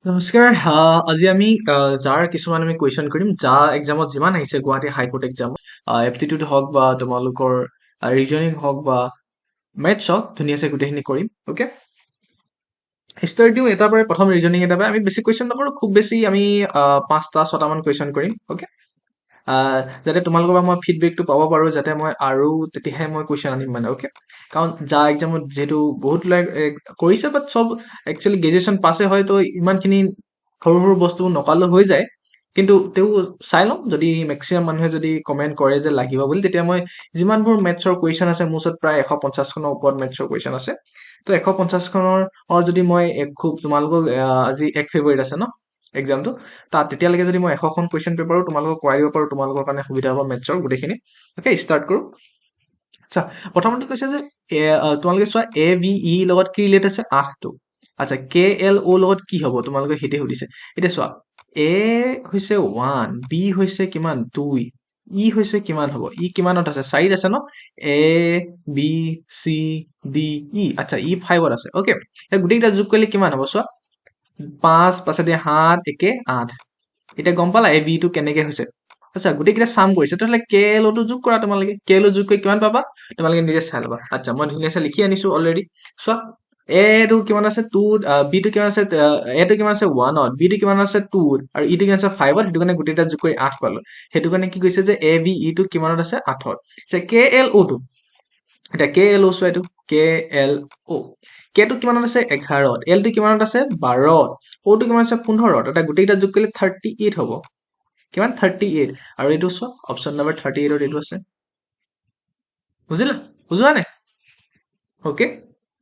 নমস্কাৰ আজি আমি যাৰ কিছুমান আমি কুৱেশ্যন কৰিম যা এক্সামত যিমান আহিছে গুৱাহাটী হাইকোৰ্ট এক্সামত এপ্টিটিউড হওক বা তোমালোকৰ ৰিজনিং হওক বা মেথছ হওক ধুনীয়াছে গোটেইখিনি কৰিম অ'কে ষ্টাৰ্ট দিওঁ এটাৰ পৰাই প্ৰথম ৰিজনিং এটাৰ পৰাই আমি বেছি কুৱেশ্যন নকৰোঁ খুব বেছি আমি 5টা 6টামান কুৱেশ্যন কৰিম অ'কে যাতে তোমালোকৰ পৰা মই ফিডবেকটো পাব পাৰোঁ যাতে মই আৰু তেতিয়াহে মই কুৱেশ্যন আনিম মানে অ'কে কাৰণ যা এক্সামত যিহেতু বহুত কৰিছে বাট চব একচুৱেলি গ্ৰেজুৱেশ্যন পাছে হয় তো ইমানখিনি সৰু সৰু বস্তু নকালেও হৈ যায় কিন্তু তেওঁ চাই লওঁ যদি মেক্সিমাম মানুহে যদি কমেণ্ট কৰে যে লাগিব বুলি তেতিয়া মই যিমানবোৰ মেথছৰ কুৱেশ্যন আছে মোৰ ওচৰত প্ৰায় 150খনৰ ওপৰত মেথছৰ কুৱেশ্যন আছে তো 150খনৰ যদি মই খুব তোমালোকক আজি 1 ফেব্ৰুৱাৰীত আছে ন এক্সামটো তাত তেতিয়ালৈকে যদি মই 100খন কুৱেশ্যন পেপাৰো তোমালোকক কৰাই দিব পাৰোঁ তোমালোকৰ কাৰণে সুবিধা হ'ব মেথছৰ গোটেইখিনি অ'কে ষ্টাৰ্ট কৰোঁ আচ্ছা প্ৰথমতে কৈছে যে তোমালোকে চোৱা ABE লগত কি ৰিলেট আছে 8টো আচ্ছা KLO লগত কি হ'ব তোমালোকে সেইটোৱে সুধিছে এতিয়া চোৱা A হৈছে 1 B হৈছে কিমান 2 ই হৈছে কিমান হ'ব ই কিমানত আছে 4ত আছে ন ABCDE আচ্ছা ই 5ত আছে অ'কে গোটেইকেইটা যোগ কৰিলে কিমান হ'ব চোৱা 5 পাছেদি 7 একে 8 এতিয়া গম পালা এ বিটো কেনেকে হৈছে আচ্ছা গোটেইকেইটা চাম কৰিছে তেতিয়াহ'লে কে এলটো যোগ কৰা তোমালোকে কে এল যোগ কৰি কিমান পাবা তোমালোকে নিজে চাই ল'বা আচ্ছা মই ধুনীয়াছে লিখি আনিছো অলৰেডি চোৱা এটো কিমান আছে 2 বিটো কিমান আছে এটো কিমান আছে 1ত বিটো কিমান আছে 2ত আৰু ইটো কিমান আছে 5ত সেইটো কাৰণে গোটেইটা যোগ কৰি 8 পালো সেইটো কাৰণে কি কৈছে যে এ বি ইটো কিমানত আছে 8ত যে কে এল অটো এতিয়া কে এল অ' চোৱা এইটো কে এল অ' কেটো কিমানত আছে 11ত এলটো কিমানত আছে 12ত অ'টো কিমান আছে 15ত এটা গোটেইকেইটা যোগ কৰিলে 38 হ'ব কিমান 38 আৰু এইটো চোৱা অপশ্যন নম্বৰ 38ত এইটো আছে বুজিলা বুজোৱা নাই অ'কে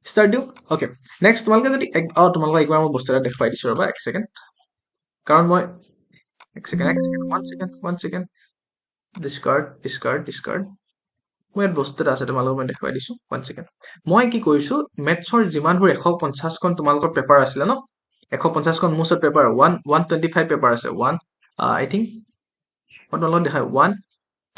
ষ্টাৰ্ট দিওঁ অ'কে নেক্সট তোমালোকে যদি তোমালোকক একবাৰ মই বস্তু এটা দেখুৱাই দিছোঁ ৰ'বা 1 ছেকেণ্ড কাৰণ মই 1 ছেকেণ্ড ডিছকাৰ্ড মই ইয়াত বস্তু এটা আছে তোমালোকক মই দেখুৱাই দিছোঁ 1 ছেকেণ্ড মই কি কৰিছোঁ মেথছৰ যিমানবোৰ 150খন তোমালোকৰ পেপাৰ আছিলে ন 150খন মোৰ ওচৰত পেপাৰ 125 পেপাৰ আছে আই থিংক মই তোমালোকক দেখাই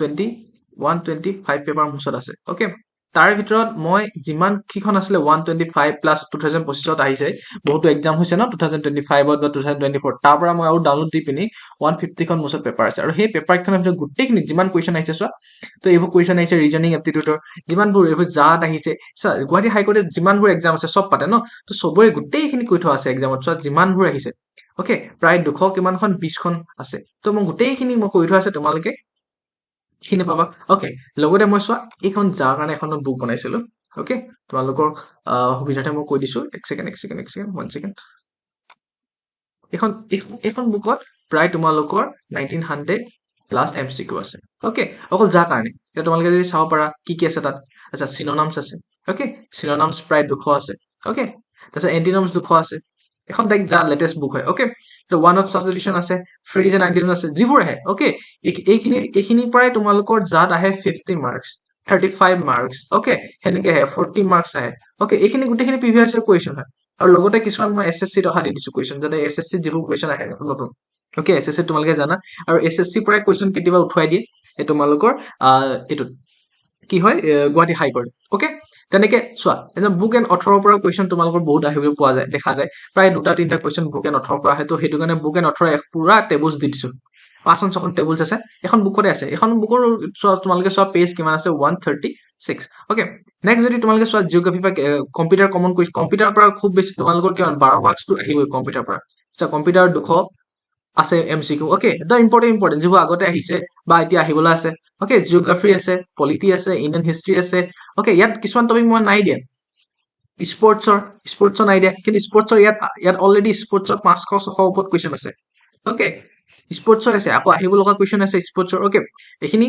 125 পেপাৰ মোৰ ওচৰত আছে অ'কে তাৰ ভিতৰত মই যিমান কেইখন আছিলে 125 প্লাছ 2025ত আহিছে বহুতো এক্সাম হৈছে ন 2025ত বা 2024 তাৰ পৰা মই আৰু ডাউনলোড দি পিনি 150খন মোৰ ওচৰত পেপাৰ আছে আৰু সেই পেপাৰখনৰ ভিতৰত গোটেইখিনি যিমান কুৱেশ্যন আহিছে চোৱা তো এইবোৰ কুৱেশ্যন আহিছে ৰিজনিং এপ্টিটিউডৰ যিমানবোৰ এইবোৰ জাত আহিছে গুৱাহাটী হাইকোৰ্টে যিমানবোৰ এক্সাম আছে চব পাতে ন তো চবৰে গোটেইখিনি কৈ থোৱা আছে এক্সামত চোৱা যিমানবোৰ আহিছে অ'কে প্ৰায় 200 কিমানখন 20খন আছে তো মই গোটেইখিনি মই কৈ থোৱা আছে তোমালোকে খিনি পাবা অ'কে লগতে মই চোৱা এইখন যাৰ কাৰণে এখন বুক বনাইছিলো অ'কে তোমালোকৰ সুবিধাতে মই কৈ দিছো 1 ছেকেণ্ড এইখন বুকত প্ৰায় তোমালোকৰ 1900 প্লাছ MCQ আছে অ'কে অকল যাৰ কাৰণে এতিয়া তোমালোকে যদি চাব পাৰা কি কি আছে তাত আচ্ছা চিনোনামছ আছে অ'কে চিনোনামছ প্ৰায় 200 আছে অ'কে তাৰপিছত এণ্টিনমছ 200 আছে এখন যা লেটেষ্ট বুক হয় অ'কে তো ওৱান অফ ছাবষ্টিটিউশ্যন আছে ফ্ৰেজ এণ্ড আইডিয়াম আছে যিবোৰ আহে অ'কে এইখিনিৰ পৰাই তোমালোকৰ জাত আহে 50 মাৰ্কছ 35 মাৰ্কছ অ'কে সেনেকে আহে 40 মাৰ্কছ আহে অ'কে এইখিনি গোটেইখিনি প্ৰিভিয়াছ ইয়াৰ কুৱেশ্যন হয় আৰু লগতে কিছুমান মই SSCত অহা দি দিছো কুৱেশ্যন যাতে SSCত যিবোৰ কুৱেশ্যন আহে নতুন অ'কে SSCত তোমালোকে জানা আৰু SSCৰ পৰাই কুৱেশ্যন কেতিয়াবা উঠুৱাই দিয়ে এই তোমালোকৰ এইটোত কি হয় গুৱাহাটী হাইকোৰ্ট অ'কে তেনেকে চোৱা বুক এণ্ড অথৰৰ পৰা কুৱেশ্যন তোমালোকৰ বহুত আহিব পোৱা যায় দেখা যায় প্ৰায় 2টা 3টা কুৱেশ্যন বুক এণ্ড অথৰৰ পৰা আহে তো সেইটো কাৰণে বুক এণ্ড অথৰ পুৰা টেবুলছ দি দিছো 5-6খন টেবুলছ আছে এখন বুকতে আছে এখন বুকৰ তোমালোকে চোৱা পেজ কিমান আছে 136 অ'কে নেক্সট যদি তোমালোকে চোৱা জিঅ'গ্ৰাফি বা কম্পিউটাৰ কমন কুইজ কম্পিউটাৰৰ পৰা খুব বেছি তোমালোকৰ কিমান 12 মাৰ্কছটো আহিবই কম্পিউটাৰৰ পৰা কম্পিউটাৰ 200 আছে MCQ অ'কে একদম ইম্পৰ্টেণ্ট যিবোৰ আগতে আহিছে বা এতিয়া আহিবলৈ আছে অ'কে জিঅ'গ্ৰাফি আছে পলিটি আছে ইণ্ডিয়ান হিষ্ট্ৰী আছে অ'কে ইয়াত কিছুমান টপিক মই নাই দিয়া স্পৰ্টছৰ নাই দিয়া কিন্তু স্পৰ্টছৰ ইয়াত অলৰেডি স্পৰ্টছৰ 500-600 ওপৰত কুৱেশ্যন আছে অ'কে স্পৰ্টছৰ আছে আকৌ আহিব লগা কুৱেশ্যন আছে স্পৰ্টছৰ অ'কে এইখিনি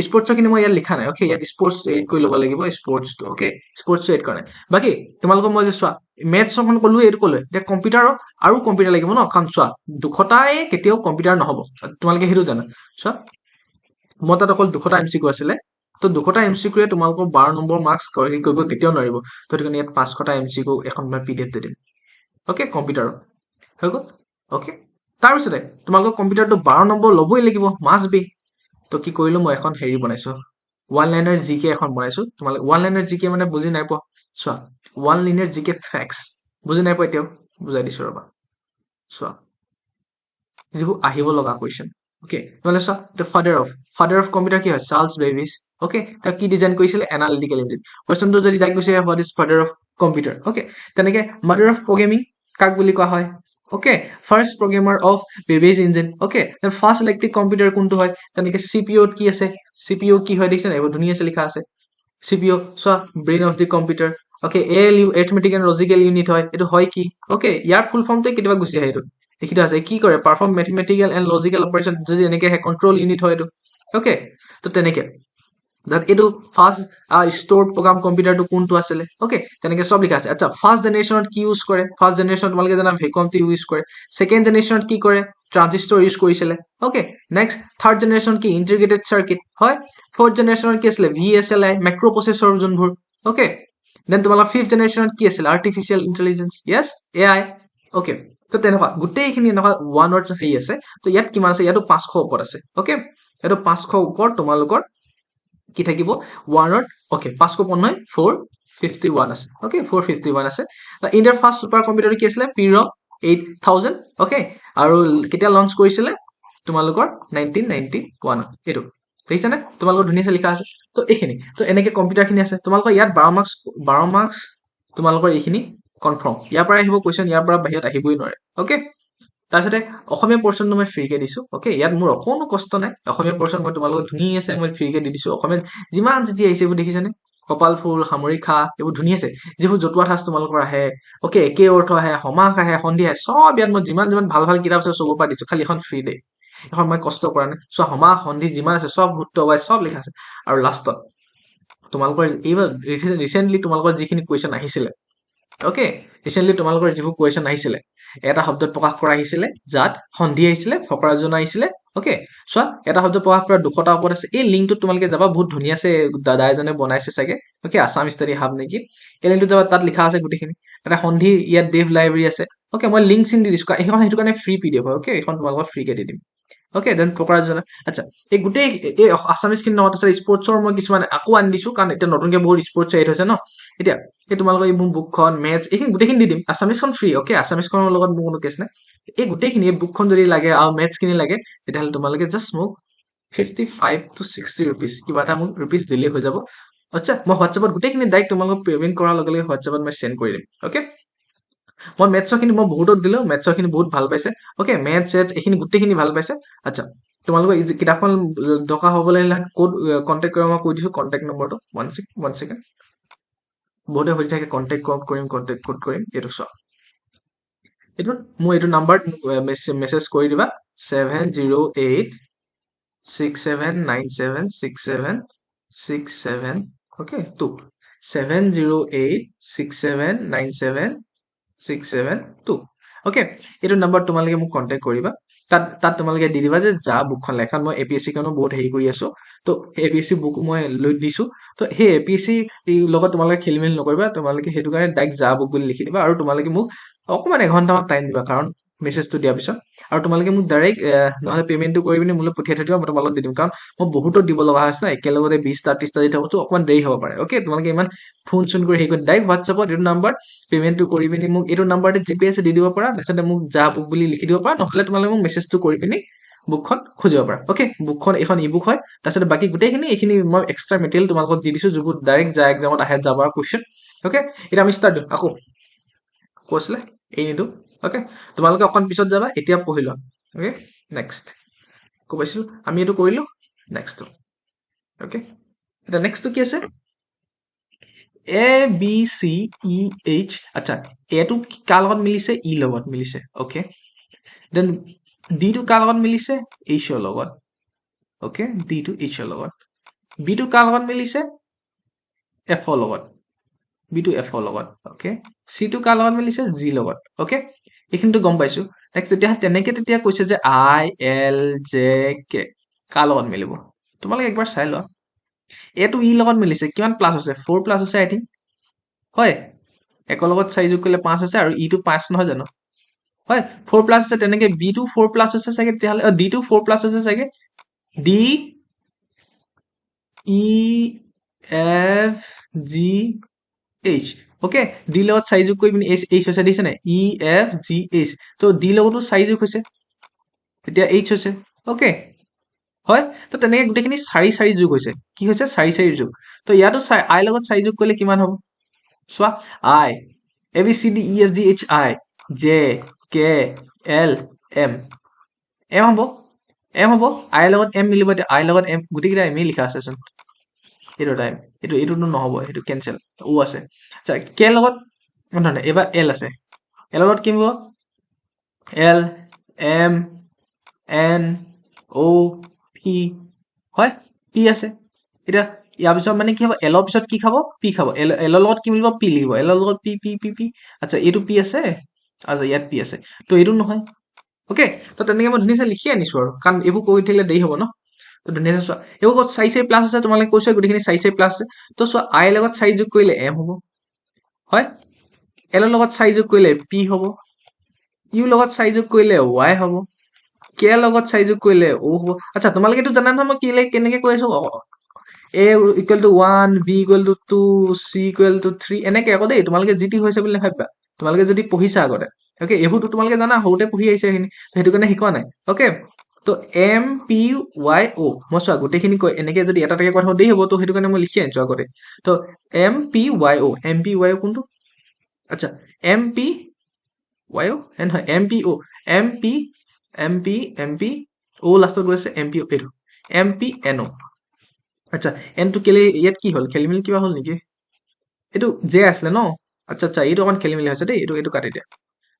স্পৰ্টছৰ কিন্তু মই ইয়াত লিখা নাই অ'কে ইয়াত স্পৰ্টছ এড কৰি ল'ব লাগিব স্পৰ্টছটো অ'কে স্পৰ্টছটো এড কৰা নাই বাকী তোমালোকক মই যে চোৱা মেথছখন ক'লো এইটো ক'লো এতিয়া কম্পিউটাৰৰ আৰু কম্পিউটাৰ লাগিব ন কাৰণ চোৱা 200টাই কেতিয়াও কম্পিউটাৰ নহ'ব তোমালোকে সেইটো জানা চোৱা মই তাত অকল 200টা MCQ আছিলে তো 200টা MCQয়ে তোমালোকৰ 12 নম্বৰ মাৰ্কছ কৰিব কেতিয়াও নোৱাৰিব তো সেইটো কাৰণে ইয়াত 500টা MCQ এখন মই PDF দি দিম অ'কে কম্পিউটাৰৰ হৈ গ'ল অ'কে তাৰপিছতে তোমালোকৰ কম্পিউটাৰটো 12 নম্বৰ ল'বই লাগিব মাষ্ট বি তো কি কৰিলো মই এখন হেৰি বনাইছো ওৱান লাইনাৰ GK এখন বনাইছো তোমালোকে ওৱান লাইনাৰ GK মানে বুজি নাই পোৱা চোৱা ওৱান লাইনাৰ GK ফেক্টছ বুজি নাই পোৱা এতিয়াও বুজাই দিছো ৰ'বা চোৱা যিবোৰ আহিব লগা কুৱেশ্যন অ'কে নহ'লে চোৱা দ্য ফাদাৰ অফ কম্পিউটাৰ কি হয় চাৰ্লছ বেবিজ অ'কে তেওঁ কি ডিজাইন কৰিছিলে এনালিটিকেল ইঞ্জিন কুৱেশ্যনটো যদি তাইক কৈছে what is father of computer okay তেনেকে মাদাৰ অফ প্ৰগ্ৰেমিং কাক বুলি কোৱা হয় okay first programmer of Babbage's engine okay then first electric computer কোনটো হয় তেনেকে চিপিঅ'ত কি আছে চিপিঅ কি হয় দেখিছে নাই এইবোৰ ধুনীয়াছে লিখা আছে চিপিঅ চোৱা brain of the computer okay ALU arithmetic and logical unit হয় এইটো হয় কি অ'কে ইয়াৰ ফুল ফৰ্মটোৱে কেতিয়াবা গুচি আহে এইটো লিখিত আছে কি কৰে perform mathematical and logical operation যদি এনেকে আহে কণ্ট্ৰল ইউনিট হয় এইটো অ'কে তো তেনেকে এইটো ফাৰ্ষ্ট ষ্ট'ৰ প্ৰগ্ৰাম কম্পিউটাৰটো কোনটো আছিলে অ'কে তেনেকে চব লিখা আছে আচ্ছা ফাৰ্ষ্ট জেনেৰেশ্যনত কি ইউজ কৰে ফাৰ্ষ্ট জেনেৰেশ্যন তোমালোকে জানা ভেকুৱামটো ইউজ কৰে ছেকেণ্ড জেনেৰেশ্যনত কি কৰে ট্ৰানজিষ্টৰ ইউজ কৰিছিলে অ'কে নেক্সট থাৰ্ড জেনেৰেশ্যন কি ইণ্টিগ্ৰেটেড চাৰ্কিট হয় ফ'ৰ্থ জেনেৰেশ্যনত কি আছিলে VSLI মাইক্ৰ' প্ৰচেছৰ যোনবোৰ অ'কে দেন তোমালোকৰ ফিফ্থ জেনেৰেশ্যনত কি আছিলে আৰ্টিফিচিয়েল ইণ্টেলিজেঞ্চ য়েছ AI অ'কে তো তেনেকুৱা গোটেইখিনি এনেকুৱা ওৱান ৱৰ্ড হেৰি আছে তো ইয়াত কিমান আছে ইয়াতো 500 ওপৰত আছে অ'কে এইটো 500 ওপৰত তোমালোকৰ কি থাকিব ওৱানত অ'কে 550 নহয় 451 আছে অ'কে 451 আছে ইণ্ডিয়াৰ ফাৰ্ষ্ট ছুপাৰ কম্পিউটাৰ কি আছিলে পিৰ 8000 অ'কে আৰু কেতিয়া লঞ্চ কৰিছিলে তোমালোকৰ 1991 এইটো দেখিছানে তোমালোকৰ ধুনীয়াছে লিখা আছে তো এইখিনি তো এনেকে কম্পিউটাৰখিনি আছে তোমালোকৰ ইয়াত 12 মাৰ্কছ তোমালোকৰ এইখিনি কনফাৰ্ম ইয়াৰ পৰা আহিব কুৱেশ্যন ইয়াৰ পৰা বাহিৰত আহিবই নোৱাৰে অ'কে তাৰপিছতে অসমীয়া পৰ্চনটো মই ফ্ৰীকে দিছো অ'কে ইয়াত মোৰ অকণো কষ্ট নাই অসমীয়া পৰ্চন মই তোমালোকক ধুনীয়াছে মই ফ্ৰীকে দি দিছো অসমীয়াত যিমান যি আহিছে এইবোৰ দেখিছেনে কপাল ফুল সামৰিখা এইবোৰ ধুনীয়াছে যিবোৰ জতুৱা ঠাঁচ তোমালোকৰ আহে অ'কে একে অৰ্থ আহে সমাস আহে সন্ধি আহে চব ইয়াত মই যিমান ভাল ভাল কিতাপ আছে চবৰ পৰা দিছো খালি এখন ফ্ৰী দে এখন মই কষ্ট কৰা নাই চ' সমাস সন্ধি যিমান আছে চব সূত্ৰ ৱাইজ চব লিখা আছে আৰু লাষ্টত তোমালোকৰ এইবাৰ ৰিচেণ্টলি তোমালোকৰ যিখিনি কুৱেশ্যন আহিছিলে অ'কে ৰিচেণ্টলি তোমালোকৰ যিবোৰ কুৱেশ্যন আহিছিলে এটা শব্দত প্ৰকাশ কৰা আহিছিলে যাত সন্ধি আহিছিলে ফকৰা যোজনা আহিছিলে অ'কে চোৱা এটা শব্দ প্ৰকাশ কৰা 200টা ওপৰত আছে এই লিংকটোত তোমালোকে যাবা বহুত ধুনীয়াছে দাদা এজনে বনাইছে চাগে অ'কে আছাম ষ্টাডি হাব নেকি এই লিংকটোত যাবা তাত লিখা আছে গোটেইখিনি এটা সন্ধি ইয়াত দেভ লাইব্ৰেৰী আছে অ'কে মই লিংক চিন দি দিছো এইখন সেইটো কাৰণে ফ্ৰী PDF হয় অ'কে এইখন তোমালোকৰ ফ্ৰীকে দি দিম অ'কে দেন ফকৰা যোজনা আচ্ছা এই গোটেই এই আছামিজখিনি লগত আছে স্পৰ্টছৰ মই কিছুমান আকৌ আনি দিছো কাৰণ এতিয়া নতুনকে বহুত স্পৰ্টছ এড হৈছে ন এতিয়া এই তোমালোকৰ এই বুকখন মেথছ এইখিনি গোটেইখিনি দি দিম আছামিজখন ফ্ৰী অ'কে আছামিজখনৰ লগত মোৰ কোনো কেছ নাই এই গোটেইখিনি বুকখন যদি লাগে আৰু মেথছখিনি লাগে তেতিয়াহ'লে তোমালোকে জাষ্ট মোক 55 to 60 rupees কিবা এটা মোক ৰুপিজ দিলেই হৈ যাব আচ্ছা মই হোৱাটছএপত গোটেইখিনি ডাইৰেক্ট তোমালোকক পেমেণ্ট কৰাৰ লগে লগে হোৱাটছএপত মই চেণ্ড কৰি দিম অ'কে মই মেথছৰখিনি মই বহুতত দিলোঁ মেথছৰখিনি বহুত ভাল পাইছে অ'কে মেথছ চেথছ এইখিনি গোটেইখিনি ভাল পাইছে আচ্ছা তোমালোকৰ কিতাপখন দৰকাৰ হ'বলৈ ক'ত কণ্টেক্ট কৰিব মই কৈ দিছোঁ কণ্টেক্ট নম্বৰটো ওৱান ছেকেণ্ড বহুতে সুধি থাকে কণ্টেক্ট ক'ত কৰিম এইটো চোৱা এইটো মোৰ এইটো নাম্বাৰত মেছেজ কৰি দিবা 70867976767 অ'কে 2 70867976762 অ'কে এইটো নাম্বাৰত তোমালোকে মোক কণ্টেক্ট কৰিবা তাত তোমালোকে দি দিবা যে যা বুকখন লেখা মই APSC কাৰণেও বহুত হেৰি কৰি আছো তো APSC বুক মই লৈ দিছো তো সেই APSC লগত তোমালোকে খেলি মেলি নকৰিবা তোমালোকে সেইটো কাৰণে ডাইৰেক্ট যা বুক বুলি লিখি দিবা আৰু তোমালোকে মোক অকণমান এঘণ্টামান টাইম দিবা কাৰণ মেছেজটো দিয়াৰ পিছত আৰু তোমালোকে মোক ডাইৰেক্ট নহ'লে পে'মেণ্টটো কৰি পিনি মোলৈ পঠিয়াই থৈ দিবা মই তোমালোকক দি দিম কাৰণ মই বহুতো দিব লগা হৈছে ন একেলগতে 20টা 30টা দি থাকোঁ অকণমান দেৰি হ'ব পাৰে অ'কে তোমালোকে ইমান ফোন চোন কৰি হেৰি কৰি ডাইৰেক্ট হোৱাটছএপত এইটো নাম্বাৰ পে'মেণ্টটো কৰি পিনি মোক এইটো নাম্বাৰতে GPS দি দিব পাৰা তাৰপিছতে মোক যা বুক বুলি লিখি দিব পাৰা নহ'লে তোমালোকে মোক মেছেজটো কৰি পিনি বুকখন খুজিব পাৰা অ'কে বুকখন এখন ই বুক হয় তাৰপিছতে বাকী গোটেইখিনি এইখিনি মই এক্সট্ৰা মেটেৰিয়েল তোমালোকক দি দিছোঁ যিবোৰ ডাইৰেক্ট যা এক্সামত আহে যাবাৰ কুৱেশ্যন অ'কে এতিয়া আমি ষ্টাৰ্ট দিওঁ আকৌ কৈছিলে এই নিদিওঁ অ'কে তোমালোকে অকণ পিছত যাবা এতিয়া পঢ়ি লোৱা অ'কে নেক্সট কৈ পাইছিলোঁ আমি এইটো কৰিলোঁ নেক্সটটো অ'কে এতিয়া নেক্সটটো কি আছে ABCEH আচ্ছা এটো কাৰ লগত মিলিছে ই লগত মিলিছে অ'কে দেন ডিটো কাৰ লগত মিলিছে এইচৰ লগত অ'কে ডিটো এইচৰ লগত বিটো কাৰ লগত মিলিছে এফৰ লগত বিটো এফৰ লগত অ'কে চিটো কাৰ লগত মিলিছে জি লগত অ'কে এইখিনিতো গম পাইছো নেক্সট তেতিয়া কৈছে যে ILJK কাৰ লগত মিলিব তোমালোকে একবাৰ চাই লোৱা এইটো ই লগত মিলিছে কিমান প্লাছ হৈছে 4 প্লাছ হৈছে আই থিংক হয় একৰ লগত 4 যোগ কৰিলে 5 হৈছে আৰু ইটো 5 নহয় জানো হয় 4 প্লাছ হৈছে তেনেকে বিটো 4 প্লাছ হৈছে চাগে তেতিয়াহ'লে ডিটো 4 প্লাছ হৈছে চাগে D E F G H okay D লগত 4 যোগ কৰি পিনি এইচ হৈছে দিছে নাই ই এফ জি এইচ তো ডি লগতো 4 যোগ হৈছে এতিয়া এইচ হৈছে ওকে হয় তো তেনেকৈ গোটেইখিনি 4 4 যোগ হৈছে কি হৈছে 4 4 যোগ তো ইয়াতো আই লগত 4 যোগ কৰিলে কিমান হ'ব চোৱা I A B C D E F G H I J K L M M হ'ব এম হ'ব আইৰ লগত এম মিলিব এতিয়া আইৰ লগত এম গোটেইকেইটা এমেই লিখা আছেচোন এইটো টাইম এইটোতো নহ'ব সেইটো কেঞ্চেল ও আছে আচ্ছা কে লগত নহয় এইবাৰ এল আছে এল লগত কি হ'ব L M N O' P হয় পি আছে এতিয়া ইয়াৰ পিছত মানে কি হ'ব এলৰ পিছত কি খাব পি খাব এলৰ লগত কি মিলিব পি লিখিব এলৰ লগত পি পি পি পি আচ্ছা এইটো পি আছে আচ্ছা ইয়াত পি আছে তো এইটো নহয় ওকে তো তেনেকৈ মই ধুনীয়াকৈ লিখি আনিছো আৰু কাৰণ এইবোৰ কৰি থাকিলে দেৰি হ'ব ন তো ধুনীয়াকৈ চোৱা এইবোৰ ক'ত 4 4 প্লাছ আছে তোমালোকে কৈছা গোটেইখিনি 4 4 প্লাছ আছে তো চোৱা আইৰ লগত 4 যোগ কৰিলে এম হ'ব হয় এলৰ লগত 4 যোগ কৰিলে পি হ'ব ইউৰ লগত 4 যোগ কৰিলে ৱাই হ'ব কে লগত 4 যোগ কৰিলে অ হ'ব আচ্ছা তোমালোকেতো জানা নহয় মই কেনেকৈ কৈ আছো A equal to 1 B equal to 2 C equal to 3 এনেকৈ আকৌ দেই তোমালোকে যি টি হৈছে বুলি নাভাবিবা তোমালোকে যদি পঢ়িছা আগতে অ'কে এইবোৰতো তোমালোকে জানা সৰুতে পঢ়ি আহিছে সেইখিনি সেইটো কাৰণে শিকোৱা নাই অ'কে তো এম পি ৱাই অ' মই চোৱা গোটেইখিনি কৈ এনেকৈ যদি এটা এটাকৈ কথা দেৰি হ'ব তো সেইটো কাৰণে মই লিখি আনিছো আগতে তো এম পি ৱাই অ' কোনটো আচ্ছা এম পি ৱাই অ' নহয় এম পি অ' লাষ্টত গৈছে এম পি এইটো এম পি এন অ' আচ্ছা এনটো কেলে ইয়াত কি হ'ল খেলি মেলি কিবা হ'ল নেকি এইটো জে আছিলে ন আচ্ছা আচ্ছা এইটো অকণ খেলি মেলি হৈছে দেই এইটো কাটি দিয়া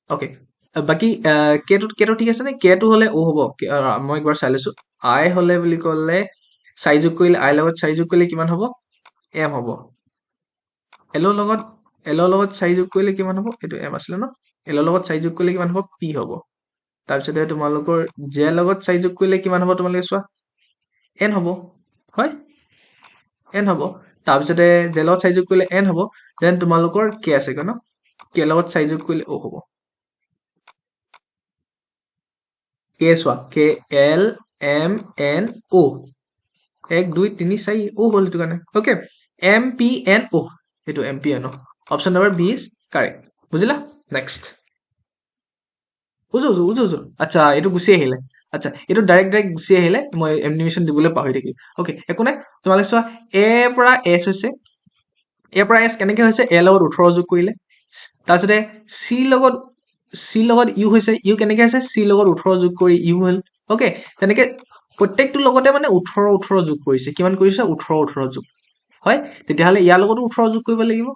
অ'কে বাকী কেটো ঠিক আছে নে কেটো হ'লে অ' হ'ব মই একবাৰ চাই লৈছো আই হ'লে বুলি ক'লে 4 যোগ কৰিলে আইৰ লগত 4 যোগ কৰিলে কিমান হ'ব এম হ'ব এলৰ লগত 4 যোগ কৰিলে কিমান হ'ব এইটো এম আছিলে ন এলৰ লগত 4 যোগ কৰিলে কিমান হ'ব পি হ'ব তাৰপিছতে তোমালোকৰ জে লগত 4 যোগ কৰিলে কিমান হ'ব তোমালোকে চোৱা এন হ'ব হয় এন হ'ব তাৰপিছতে জে লগত 4 যোগ কৰিলে এন হ'ব দেন তোমালোকৰ কে আছে ন কে লগত 4 যোগ কৰিলে অ' হ'ব কে চোৱা কে এল এম এন অ' 1 2 3 4 অ' হ'ল এইটো কাৰণে অ'কে এম পি এন অ' সেইটো এম পি এন অ' option number B is correct বুজিলা নেক্সট বুজো আচ্ছা এইটো গুচি আহিলে আচ্ছা এইটো ডাইৰেক্ট গুচি আহিলে মই এনিমেশ্যন দিবলৈ পাহৰি থাকিলো অ'কে একো নাই তোমালোকে চোৱা এ পৰা এছ হৈছে এ পৰা এছ কেনেকৈ হৈছে এ লগত 18 যোগ কৰিলে তাৰপিছতে চি লগত ইউ হৈছে ইউ কেনেকৈ হৈছে চি লগত 18 যোগ কৰি ইউ হ'ল অ'কে তেনেকৈ প্ৰত্যেকটোৰ লগতে মানে 18 যোগ কৰিছে কিমান কৰিছে 18 যোগ হয় তেতিয়াহ'লে ইয়াৰ লগতো 18 যোগ কৰিব লাগিব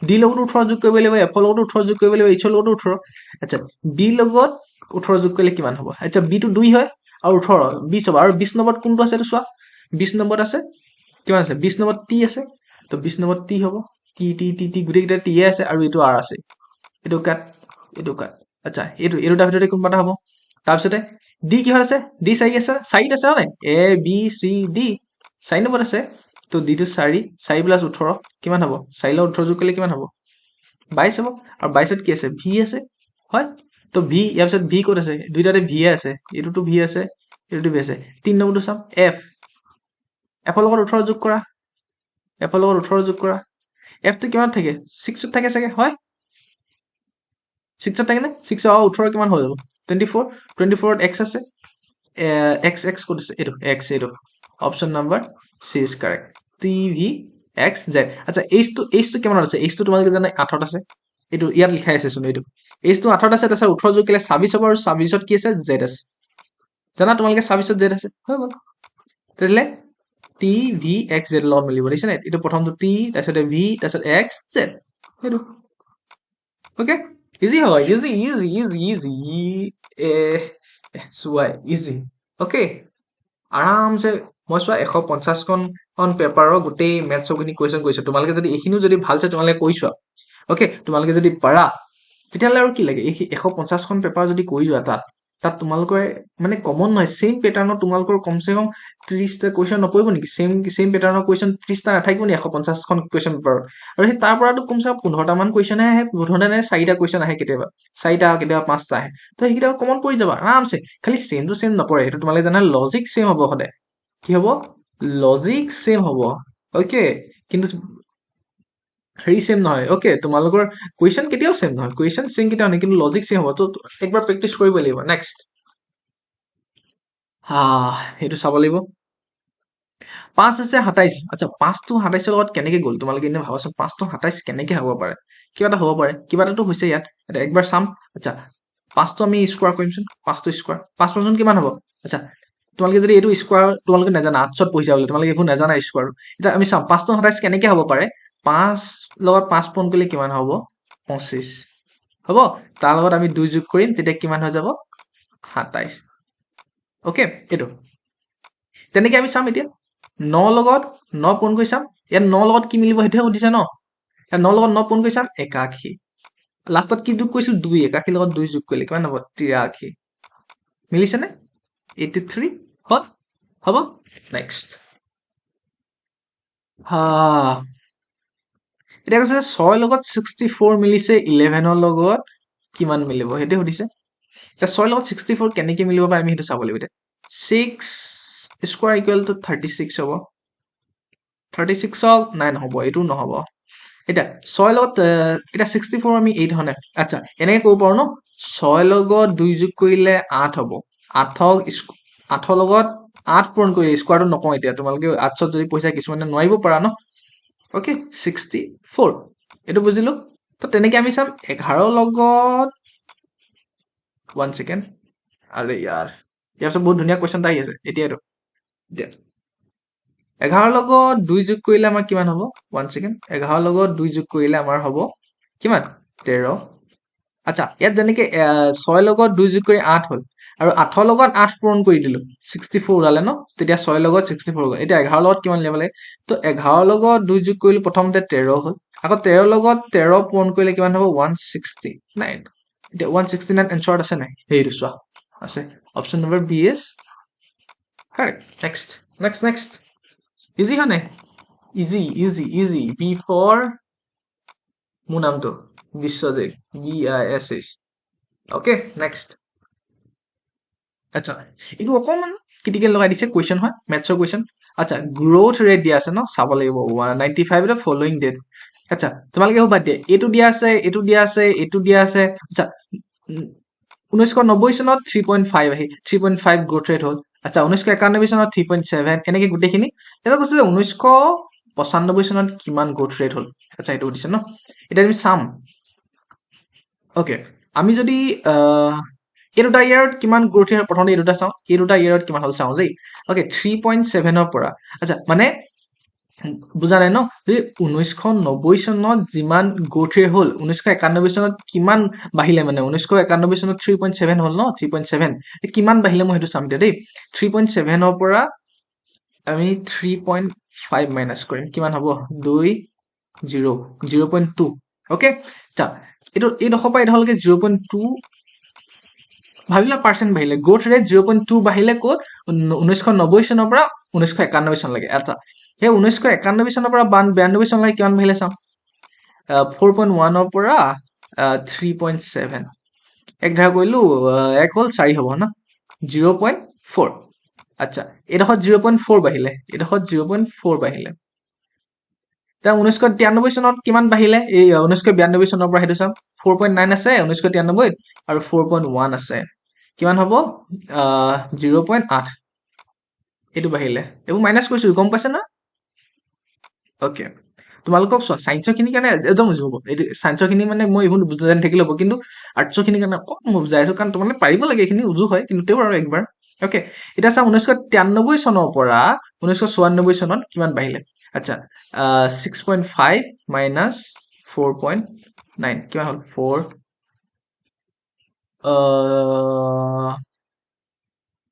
ডি লগতো 18 যোগ কৰিব লাগিব এফৰ লগতো 18 যোগ কৰিব লাগিব এইচৰ লগতো 18 আচ্ছা বি লগত 18 যোগ কৰিলে কিমান হ'ব আচ্ছা বিটো 2 হয় আৰু 18 20 হ'ব আৰু 20 নম্বৰত কোনটো আছে এইটো চোৱা 20 নম্বৰত আছে কিমান আছে 20 নম্বৰত টি আছে তো 20 নম্বৰত টি হ'ব টি গোটেইকেইটা টিয়ে আছে আৰু এইটো আৰ আছে এইটো কাট আচ্ছা এইটো তাৰ ভিতৰতে কোনোবা এটা হ'ব তাৰপিছতে ডি কিহত আছে ডি 4 আছে 4ত আছে হয় নাই এ বি চি ডি 4 নম্বৰত আছে তো ডিটো 4 প্লাছ 18 কিমান হ'ব 4 লগত 18 যোগ কৰিলে কিমান হ'ব 22 হ'ব আৰু 22ত কি আছে ভি আছে হয় তো ভি ইয়াৰ পিছত ভি ক'ত আছে দুইটাতে ভি আছে এইটোতো ভি আছে এইটোতো ভি আছে 3 নম্বৰটো চাম এফৰ লগত 18 যোগ কৰা এফৰ লগত 18 যোগ কৰা এফটো কিমান থাকে 6ত থাকে চাগে হয় 6ত থাকে নে 6 18 কিমান হৈ যাব 24ত এক্স আছে এক্স ক'ত আছে এইটো option number C is correct T V x Z আচ্ছা এইচটো কিমানত আছে এইচটো তোমালোকে জানা 8ত আছে এইটো ইয়াত লিখাই আছে চোন এইটো এইচটো 8ত আছে তাৰপিছত 18 যোগ কৰিলে 26 হ'ব আৰু 26ত কি আছে জেড আছে জানা তোমালোকে 26ত জেড আছে হৈ গ'ল তেতিয়াহ'লে টি ভি এক্স জেড লগত মিলিব দেখিছে নাই এইটো প্ৰথমটো টি তাৰপিছতে ভি তাৰপিছত এক্স জেড সেইটো অ'কে ইজি হয় ইজি ইজি অ'কে আৰামছে মই চোৱা 150খন পেপাৰৰ গোটেই মেথছৰখিনি কুৱেশ্যন কৰিছোঁ তোমালোকে যদি এইখিনিও যদি ভালছে তোমালোকে কৰি চোৱা অ'কে তোমালোকে যদি পাৰা তেতিয়াহ'লে আৰু কি লাগে এই 150খন পেপাৰ যদি কৰি যোৱা তাত তোমালোকৰ মানে কমন নহয় ছেইম পেটাৰ্ণৰ তোমালোকৰ কমচে কম 30টা কুৱেশ্যন নপৰিব নেকি ছেইম পেটাৰ্ণৰ কুৱেশ্যন 30টা নাথাকিব নেকি 150খন কুৱেশ্যন পেপাৰত আৰু সেই তাৰ পৰাতো কমচে কম 15টামান কুৱেশ্যনহে আহে 15টা নে 4টা কুৱেশ্যন আহে কেতিয়াবা 4টা কেতিয়াবা 5টা আহে তো সেইকেইটা কমন পৰি যাবা আৰামছে খালি ছেমটো ছেম নপৰে সেইটো তোমালোকে জানা লজিক ছেম হ'ব সদায় কি হ'ব লজিক ছেম হ'ব অ'কে কিন্তু হেৰি চেম নহয় অ'কে তোমালোকৰ কুৱেশ্যন কেতিয়াও চেম নহয় কুৱেশ্যন চেম কেতিয়াও নহয় কিন্তু লজিক চেম হ'ব তো একবাৰ প্ৰেক্টিচ কৰিব লাগিব নেক্সট সেইটো চাব লাগিব 5 আছে 27 আচ্ছা 5টো 27ৰ লগত কেনেকে গ'ল তোমালোকে এনে ভাবাচোন 5টো 27 কেনেকে হ'ব পাৰে কিবা এটা হ'ব পাৰে কিবা এটাতো হৈছে ইয়াত এটা একবাৰ চাম আচ্ছা 5টো আমি স্কোৱাৰ কৰিমচোন 5টো স্কোৱাৰ 5 পাঁচজন কিমান হ'ব আচ্ছা তোমালোকে যদি এইটো স্কোৱাৰ তোমালোকে নাজানা আৰ্টছত পঢ়িছা বুলি তোমালোকে এইবোৰ নাজানা স্কোৱাৰ এতিয়া আমি চাম 5টো 27 কেনেকে হ'ব পাৰে 5 লগত 5 পূৰণ কৰিলে কিমান হ'ব 25 হ'ব তাৰ লগত আমি 2 যোগ কৰিম তেতিয়া কিমান হৈ যাব 27 অ'কে এইটো তেনেকে আমি চাম এতিয়া 9 লগত 9 পূৰণ কৰি চাম ইয়াত 9 লগত কি মিলিব সেইটোহে সুধিছে ন ইয়াত 9 লগত 9 পূৰণ কৰি চাম 81 লাষ্টত কি যোগ কৰিছিল 2 81 লগত 2 যোগ কৰিলে কিমান হ'ব 83 মিলিছেনে 83 হ'ল হ'ব নেক্সট এতিয়া কৈছে 6 লগত 64 মিলিছে 11ৰ লগত কিমান মিলিব সেইটোৱে সুধিছে এতিয়া 6 লগত 64 কেনেকে মিলিব পাৰে আমি সেইটো চাব লাগিব এতিয়া 6 স্কোৱাৰ ইকুৱেল টু 36 হ'ব 36 নাই নহ'ব এইটো নহ'ব এতিয়া 6 লগত এতিয়া 64 আমি এই ধৰণে আচ্ছা এনেকে ক'ব পাৰো ন 6 লগত 2 যোগ কৰিলে 8 হ'ব 8 লগত 8 পূৰণ কৰি স্কোৱাৰটো নকওঁ এতিয়া তোমালোকে আৰ্টছত যদি পইচা কিছুমানে নোৱাৰিব পাৰা ন অ'কে 64 এইটো বুজিলো তো তেনেকে আমি চাম 11 লগত 1 ছেকেণ্ড আৰে ইয়াৰ ইয়াৰ পিছত বহুত ধুনীয়া কুৱেশ্যন এটা আহি আছে এতিয়াতো 11 লগত 2 যোগ কৰিলে আমাৰ কিমান হ'ব 1 ছেকেণ্ড 11 লগত 2 যোগ কৰিলে আমাৰ হ'ব কিমান 13 আচ্ছা ইয়াত যেনেকে 6 লগত 2 যোগ কৰি 8 হ'ল আৰু 8 লগত 8 পূৰণ কৰি দিলো 64 ওলালে ন তেতিয়া 6 লগত 64 গ'ল এতিয়া 11 লগত কিমান ল'ব লাগে তো 11 লগত 2 যোগ কৰিলে প্ৰথমতে 13 হ'ল আকৌ 13 লগত 13 পূৰণ কৰিলে কিমান হ'ব 169 এতিয়া 169 এনচাৰত আছে নাই সেইটো চোৱা আছে option number B is correct next next next easy হয় নাই easy easy easy B for মোৰ নামটো বিশ্বজিৎ BISH অ'কে নেক্সট আচ্ছা এইটো অকণমান ক্ৰিটিকেল লগাই দিছে কুৱেশ্যন হয় মেথছৰ কুৱেশ্যন আচ্ছা গ্ৰ'থ ৰেট দিয়া আছে ন চাব লাগিব 195 এটা ফলোয়িং ডেট আচ্ছা তোমালোকে এইবোৰ বাদ দিয়ে এইটো দিয়া আছে এইটো দিয়া আছে এইটো দিয়া আছে আচ্ছা 1990 চনত 3.5 আহি 3.5 গ্ৰ'থ ৰেট হ'ল আচ্ছা 1991 চনত 3.7 এনেকে গোটেইখিনি এটা কৈছে যে 1995 চনত কিমান গ্ৰ'থ ৰেট হ'ল আচ্ছা এইটো দিছে ন এতিয়া আমি চাম অ'কে আমি যদি এই দুটা ইয়াৰত কিমান গ্ৰ'থ ৰেট প্ৰথমতে এই দুটা চাওঁ এই দুটা ইয়াৰত কিমান হ'ল চাওঁ দেই অ'কে 3.7ৰ পৰা আচ্ছা মানে বুজা নাই ন যদি 1990 চনত যিমান গ্ৰ'থ ৰেট হ'ল 1991 চনত কিমান বাঢ়িলে মানে 1991 চনত 3.7 হ'ল ন 3.7 কিমান বাঢ়িলে মই সেইটো চাম এতিয়া দেই 3.7ৰ পৰা আমি 3.5 মাইনাছ কৰিম কিমান হ'ব 0.2 অ'কে আচ্ছা এইডোখৰ পৰা এইডোখৰলৈকে 0.2 ভাবিলা পাৰ্চেণ্ট বাঢ়িলে গ্ৰ'থ ৰেট 0.2 বাঢ়িলে ক'ত 1990 চনৰ পৰা 1991 চনলৈকে আচ্ছা সেই 1991 চনৰ পৰা 92 চনলৈকে কিমান বাঢ়িলে চাওঁ 4.1ৰ পৰা 3.7 এক ধাৰা কৰিলো এক হ'ল 4 হ'ব ন 0.4 আচ্ছা এইডোখৰত 0.4 বাঢ়িলে এইডোখৰত 0.4 বাঢ়িলে এতিয়া 1993 চনত কিমান বাঢ়িলে এই 1992 চনৰ পৰা সেইটো চাম 4.9 আছে 1993 আৰু 4.1 আছে কিমান হ'ব 0.8 এইটো বাঢ়িলে এইবোৰ মাইনাছ কৰিছো গম পাইছে না অ'কে তোমালোকক চোৱা ছায়েন্সৰ খিনিৰ কাৰণে একদম বুজি হ'ব এইটো ছায়েন্সৰ খিনি মানে মই এইবোৰ বুজাই থাকিলে হ'ব কিন্তু আৰ্টছৰ খিনিৰ কাৰণে অকণ মই বুজাই আছো কাৰণ তোমালোকে পাৰিব লাগে এইখিনি উজু হয় কিন্তু তেওঁ আৰু একবাৰ অ'কে এতিয়া চাওঁ 1993 চনৰ পৰা 1994 চনত কিমান বাঢ়িলে আচ্ছা 6.5 মাইনাছ 4.9 কিমান হ'ল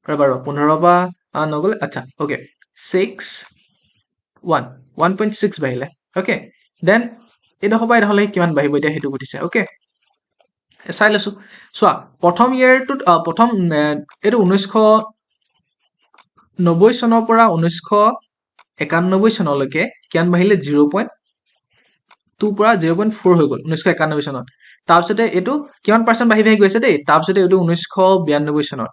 4 বাৰু 15 পৰা নগ'লে আচ্ছা অ'কে 1.6 বাঢ়িলে অ'কে দেন এইডোখৰ পৰা এইডোখৰলৈকে কিমান বাঢ়িব এতিয়া সেইটো সুধিছে অ'কে চাই লৈছো চোৱা প্ৰথম ইয়েৰটোত প্ৰথম এইটো 1990 চনৰ পৰা 1991 চনলৈকে কিমান বাঢ়িলে 0.2 পৰা 0.4 হৈ গ'ল 1991 চনত তাৰপিছতে এইটো কিমান পাৰ্চেণ্ট বাঢ়ি বাঢ়ি গৈছে দেই তাৰপিছতে এইটো 1992 চনত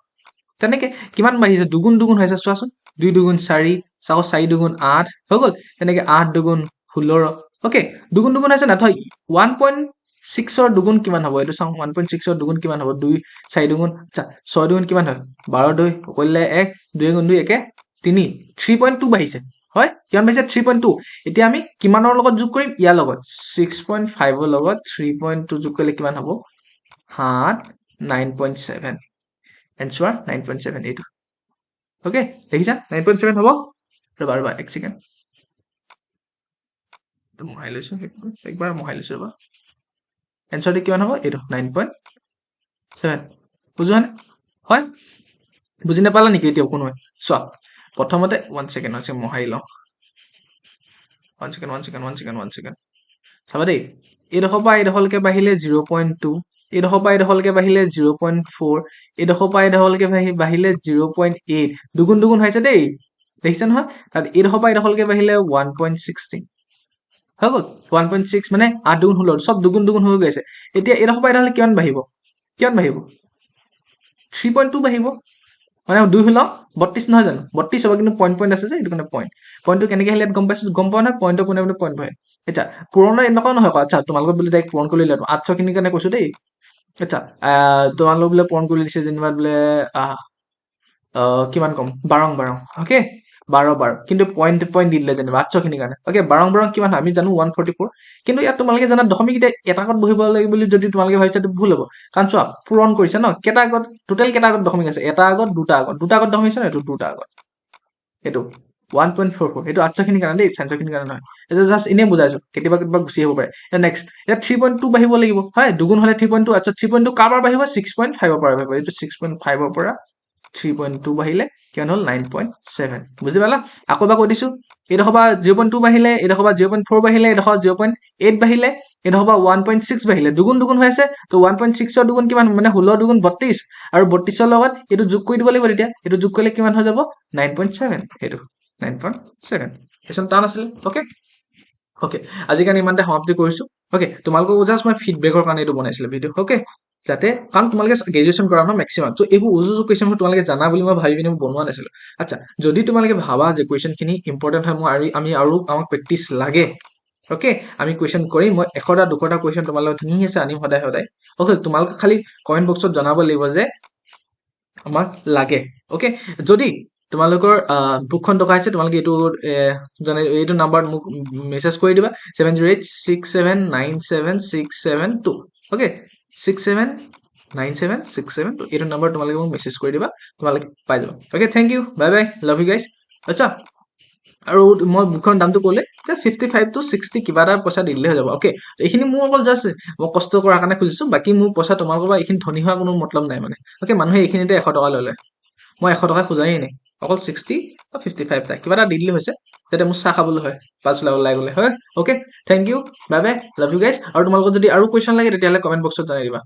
তেনেকে কিমান বাঢ়িছে দুগুণ দুগুণ হৈছে চোৱাচোন 2 দুগুণ 4 চাও 4 দুগুণ 8 হৈ গ'ল তেনেকে 8 দুগুণ 16 ওকে দুগুণ দুগুণ হৈছে না থ 1.6 ৰ দুগুণ কিমান হ'ব এইটো চাওঁ 1.6 ৰ দুগুণ কিমান হ'ব 2 4 দুগুণ আচ্ছা 6 দুগুণ কিমান হয় 12 2 কৰিলে 1 2 গুণ 2 একে 3 3.2 বাঢ়িছে হয় কিমান বাঢ়িছে 3.2 এতিয়া আমি কিমানৰ লগত যোগ কৰিম ইয়াৰ লগত 6.5 ৰ লগত 3.2 যোগ কৰিলে কিমান হ'ব 9.7 এনসাৰ 9.7 এইটো ওকে দেখিছা 9.7 হ'ব ৰবা ৰবা এক সেকেন্ড মোহাই লৈছো একবাৰ মোহাই লৈছো ৰবা এনসাৰটো কিমান হ'ব এইটো 9.7 বুজোৱানে হয় বুজি নাপালা নেকি এতিয়া কোনোৱে চোৱা প্ৰথমতে 1 সেকেন্ড মোহাই লওঁ 1 সেকেন্ড চাবা দেই এইডোখৰ পৰা এইডোখৰলৈকে বাঢ়িলে 0.2 এইডোখৰ পৰা এইডোখৰলৈকে বাঢ়িলে 0.4 এইডোখৰ পৰা এইডোখৰলৈকে বাঢ়িলে 0.8 দুগুণ দুগুণ হৈছে দেই দেখিছা নহয় তাত এইডোখৰ পৰা এইডোখৰলৈকে বাঢ়িলে 1.60 হৈ গ'ল 1.6 মানে 8 দুগুণ হ'ল সব দুগুণ দুগুণ হৈ গৈছে এতিয়া এইডোখৰ পৰা এইডোখৰলৈ কিমান বাঢ়িব 3.2 বাঢ়িব মানে 2 হল 32 নহয় জানো 32 হ'ব কিন্তু পইণ্ট আছে যে এইটো কাৰণে পইণ্টটো কেনেকৈ আহিলে গম পাইছো গম পোৱা নহয় পইণ্টৰ কোনে কোনে পইণ্ট হয় আচ্ছা পূৰণৰ এনেকুৱা নহয় আচ্ছা তোমালোকৰ বোলে ডাইৰেক্ট পূৰণ কৰি ল'লো 800 খিনিৰ কাৰণে কৈছো দেই আচ্ছা তোমালোক বোলে পূৰণ কৰি দিছে যেনিবা বোলে কিমান কম 12 ওকে 12 কিন্তু পইণ্ট দি দিলে যেনিবা 800 খিনিৰ কাৰণে ওকে 12 কিমান হয় আমি জানো 144 কিন্তু ইয়াত তোমালোকে জানা দশমিক এতিয়া এটা আগত বহিব লাগে বুলি যদি তোমালোকে ভাবিছা তো ভুল হ'ব কাৰণ চোৱা পূৰণ কৰিছে ন কেটা আগত টোটাল কেটা আগত দশমিক আছে এটা আগত দুটা আগত দশমিক আছে ন এইটো দুটা আগত এইটো 1.44 এইটো 800 খিনিৰ কাৰণে দেই 600 খিনিৰ কাৰণে নহয় এটা জাস্ট এনে বুজাইছো কেতিয়াবা কেতিয়াবা গুচি আহিব পাৰে এটা নেক্সট এটা 3.2 বাঢ়িব লাগিব হয় দুগুণ হলে 3.2 আচ্ছা 3.2 কাৰবাৰ বাঢ়িব 6.5 ৰ পৰা বাঢ়িব এইটো 6.5 ৰ পৰা 3.2 বাঢ়িলে কিমান হ'ল 9.7 বুজি পালা আকৌ এবাৰ কৈ দিছো এইডোখৰ পৰা 0.2 বাঢ়িলে এইডোখৰ পৰা 0.4 বাঢ়িলে এইডোখৰ 0.8 বাঢ়িলে এইডোখৰ পৰা 1.6 বাঢ়িলে দুগুণ দুগুণ হৈ আছে তো 1.6 ৰ দুগুণ কিমান মানে 16 দুগুণ 32 আৰু 32 ৰ লগত এইটো যোগ কৰি দিব লাগিব তেতিয়া এইটো যোগ কৰিলে কিমান হৈ যাব 9.7 এইটো 9.7 question টান আছিল ওকে ওকে আজি কাৰণে ইমানতে সমাপ্তি কৰিছো ওকে তোমালোকক জাস্ট মই ফিডবেকৰ কাৰণে এইটো বনাইছিলো ভিডিও ওকে যাতে কাৰণ তোমালোকে গ্ৰেজুৱেশ্যন কৰা ন মেক্সিমাম তো এইবোৰ উজু কুৱেশ্যন তোমালোকে জানা বুলি মই ভাবি পিনে বনোৱা নাছিলো আচ্ছা যদি তোমালোকে ভাবা যে কুৱেশ্যন খিনি ইম্পৰ্টেণ্ট হয় মই আমি আৰু আমাক প্ৰেক্টিচ লাগে ওকে আমি কুৱেশ্যন কৰিম মই 100টা 200টা কুৱেশ্যন তোমালোকক ধুনীয়াছে আনিম সদায় সদায় ওকে তোমালোকে খালি কমেন্ট বক্সত জনাব লাগিব যে আমাক লাগে ওকে যদি তোমালোকৰ বুকখন দৰকাৰ তোমালোকে এইটো নাম্বাৰ মোক মেছেজ কৰি দিবা 7086797672 ওকে 679767 এইটো নাম্বাৰ তোমালোকে মোক মেছেজ কৰি দিবা তোমালোকে পাই যাবা okay thank you bye bye love you guys আচ্ছা আৰু মই বুকখন দামটো ক'লে যে 55 to 60 কিবা এটা পইচা দিলে হৈ যাব ওকে এইখিনি মোৰ অকল জাস্ট মই কষ্ট কৰাৰ কাৰণে খুজিছো বাকি মোৰ পইচা তোমালোকৰ পৰা এইখিনি ধনী হোৱা কোনো মতলব নাই মানে ওকে মানুহে এইখিনিতে 100 টকা ল'লে মই 100 টকা খোজাই নাই অকল 60 বা 55 টা কিবা এটা দি দিলে হৈছে যাতে মোৰ চাহ খাবলৈ হয় পাঁচ ওলাই গ'লে হয় okay thank you bye bye love you guys আৰু তোমালোকৰ যদি আৰু কুৱেশ্যন লাগে তেতিয়াহ'লে কমেন্ট বক্সত জনাই দিবা